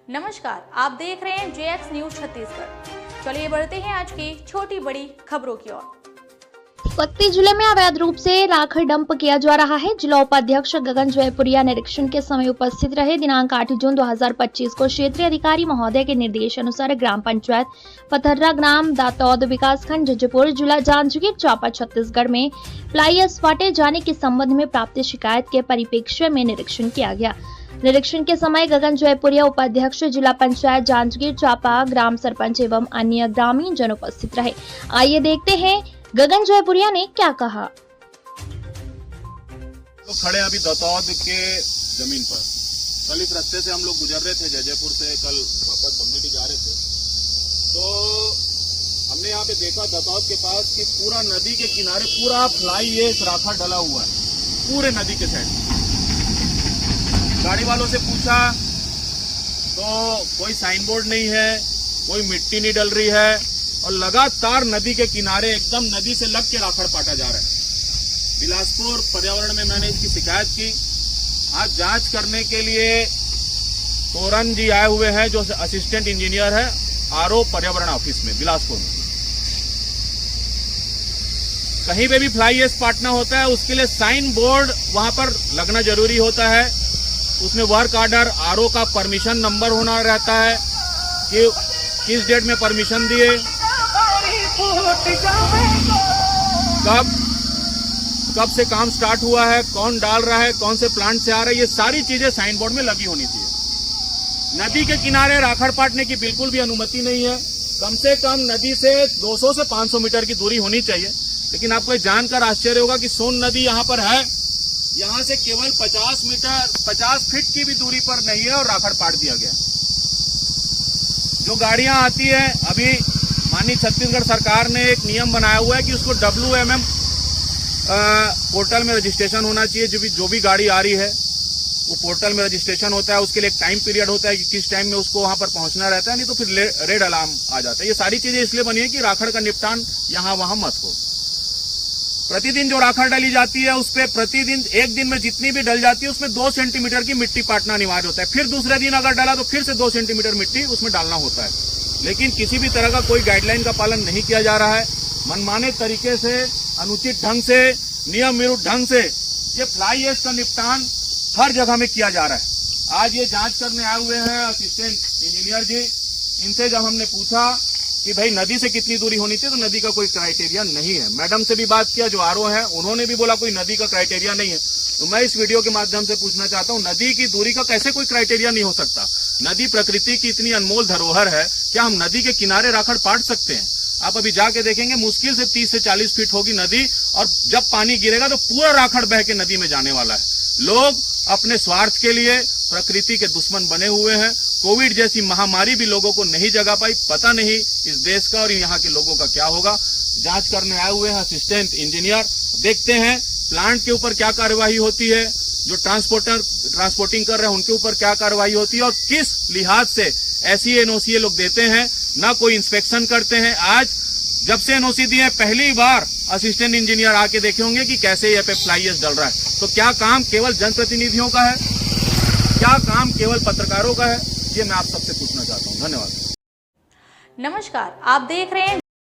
नमस्कार, आप देख रहे हैं JX न्यूज छत्तीसगढ़। चलिए बढ़ते हैं आज की छोटी बड़ी खबरों की ओर। बस्ती जिले में अवैध रूप से राखड़ डंप किया जा रहा है। जिला उपाध्यक्ष गगन जयपुरिया निरीक्षण के समय उपस्थित रहे। दिनांक 8 जून 2025 को क्षेत्रीय अधिकारी महोदय के निर्देश अनुसार ग्राम पंचायत पथर्रा, ग्राम दातौद, विकासखंड जजपुर, जिला जांजगीर चांपा, छत्तीसगढ़ में फ्लाई ऐश फाटे जाने के संबंध में प्राप्त शिकायत के परिप्रेक्ष्य में निरीक्षण किया गया। निरीक्षण के समय गगन जयपुरिया उपाध्यक्ष, जिला पंचायत जांजगीर चांपा, ग्राम सरपंच एवं अन्य ग्रामीण जन उपस्थित रहे। आइए देखते हैं गगन जयपुरिया ने क्या कहा। तो खड़े अभी दतौद के जमीन पर। कल इस रास्ते से हम लोग गुजर रहे थे, जयपुर से कल वापस बमनीटी जा रहे थे, तो हमने यहाँ पे देखा दतौद के पास कि पूरा नदी के किनारे पूरा फ्लाई ऐश राखा डला हुआ है, पूरे नदी के साइड। गाड़ी वालों से पूछा तो कोई साइन बोर्ड नहीं है, कोई मिट्टी नहीं डल रही है, और लगातार नदी के किनारे एकदम नदी से लग के राखड़ पाटा जा रहा है। बिलासपुर पर्यावरण में मैंने इसकी शिकायत की। आज जांच करने के लिए तोरन जी आए हुए हैं, जो असिस्टेंट इंजीनियर है RO पर्यावरण ऑफिस में बिलासपुर में। कहीं पे भी फ्लाई ऐश पाटना होता है, उसके लिए साइन बोर्ड वहां पर लगना जरूरी होता है। उसमें वर्क ऑर्डर, RO का परमिशन नंबर होना रहता है कि किस डेट में परमिशन दिए, कब से काम स्टार्ट हुआ है, कौन डाल रहा है, कौन से प्लांट से आ रहा है, ये सारी चीजें साइन बोर्ड में लगी होनी चाहिए। नदी के किनारे राखड़ पाटने की बिल्कुल भी अनुमति नहीं है। कम से कम नदी से 200 से 500 मीटर की दूरी होनी चाहिए। लेकिन आपको जानकर आश्चर्य होगा कि सोन नदी यहाँ पर है, यहाँ से केवल 50 फीट की भी दूरी पर नहीं है और राखड़ पाट दिया गया। जो गाड़ियां आती है, अभी माननीय छत्तीसगढ़ सरकार ने एक नियम बनाया हुआ है कि उसको WMM पोर्टल में रजिस्ट्रेशन होना चाहिए। जो भी गाड़ी आ रही है वो पोर्टल में रजिस्ट्रेशन होता है। उसके लिए एक टाइम पीरियड होता है कि किस टाइम में उसको वहां पर पहुंचना रहता है, नहीं तो फिर रेड अलार्म आ जाता है। ये सारी चीजें इसलिए बनी है कि राखड़ का निपटान यहाँ वहां मत हो। प्रतिदिन जो राखड़ डाली जाती है उस पर प्रतिदिन एक दिन में जितनी भी डल जाती है उसमें 2 सेंटीमीटर की मिट्टी पाटना अनिवार्य होता है। फिर दूसरे दिन अगर डाला तो फिर से 2 सेंटीमीटर मिट्टी उसमें डालना होता है। लेकिन किसी भी तरह का कोई गाइडलाइन का पालन नहीं किया जा रहा है। मनमाने तरीके से, अनुचित ढंग से, नियम विरुद्ध ढंग से ये फ्लाई ऐश का निपटान हर जगह में किया जा रहा है। आज ये जांच करने आए हुए हैं असिस्टेंट इंजीनियर जी। इनसे जब हमने पूछा कि भाई नदी से कितनी दूरी होनी चाहिए, तो नदी का कोई क्राइटेरिया नहीं है। मैडम से भी बात किया जो RO है, उन्होंने भी बोला कोई नदी का क्राइटेरिया नहीं है। तो मैं इस वीडियो के माध्यम से पूछना चाहता हूँ, नदी की दूरी का कैसे कोई क्राइटेरिया नहीं हो सकता? नदी प्रकृति की इतनी अनमोल धरोहर है, क्या हम नदी के किनारे राखड़ पाट सकते हैं? आप अभी जाके देखेंगे मुश्किल से 30 से 40 फीट होगी नदी, और जब पानी गिरेगा तो पूरा राखड़ बह के नदी में जाने वाला है। लोग अपने स्वार्थ के लिए प्रकृति के दुश्मन बने हुए हैं। कोविड जैसी महामारी भी लोगों को नहीं जगा पाई। पता नहीं इस देश का और यहाँ के लोगों का क्या होगा। जांच करने आए हुए हैं असिस्टेंट इंजीनियर। देखते हैं प्लांट के ऊपर क्या कार्यवाही होती है, जो ट्रांसपोर्टिंग कर रहे हैं उनके ऊपर क्या कार्रवाई होती है, और किस लिहाज से ऐसी NOC लोग देते हैं। ना कोई इंस्पेक्शन करते हैं। आज जब से NOC दिए पहली बार असिस्टेंट इंजीनियर आके देखे होंगे कि कैसे यहाँ पे फ्लाई ऐश डल रहा है। तो क्या काम केवल जनप्रतिनिधियों का है? क्या काम केवल पत्रकारों का है? ये मैं आप सबसे पूछना चाहता हूँ। धन्यवाद। नमस्कार, आप देख रहे हैं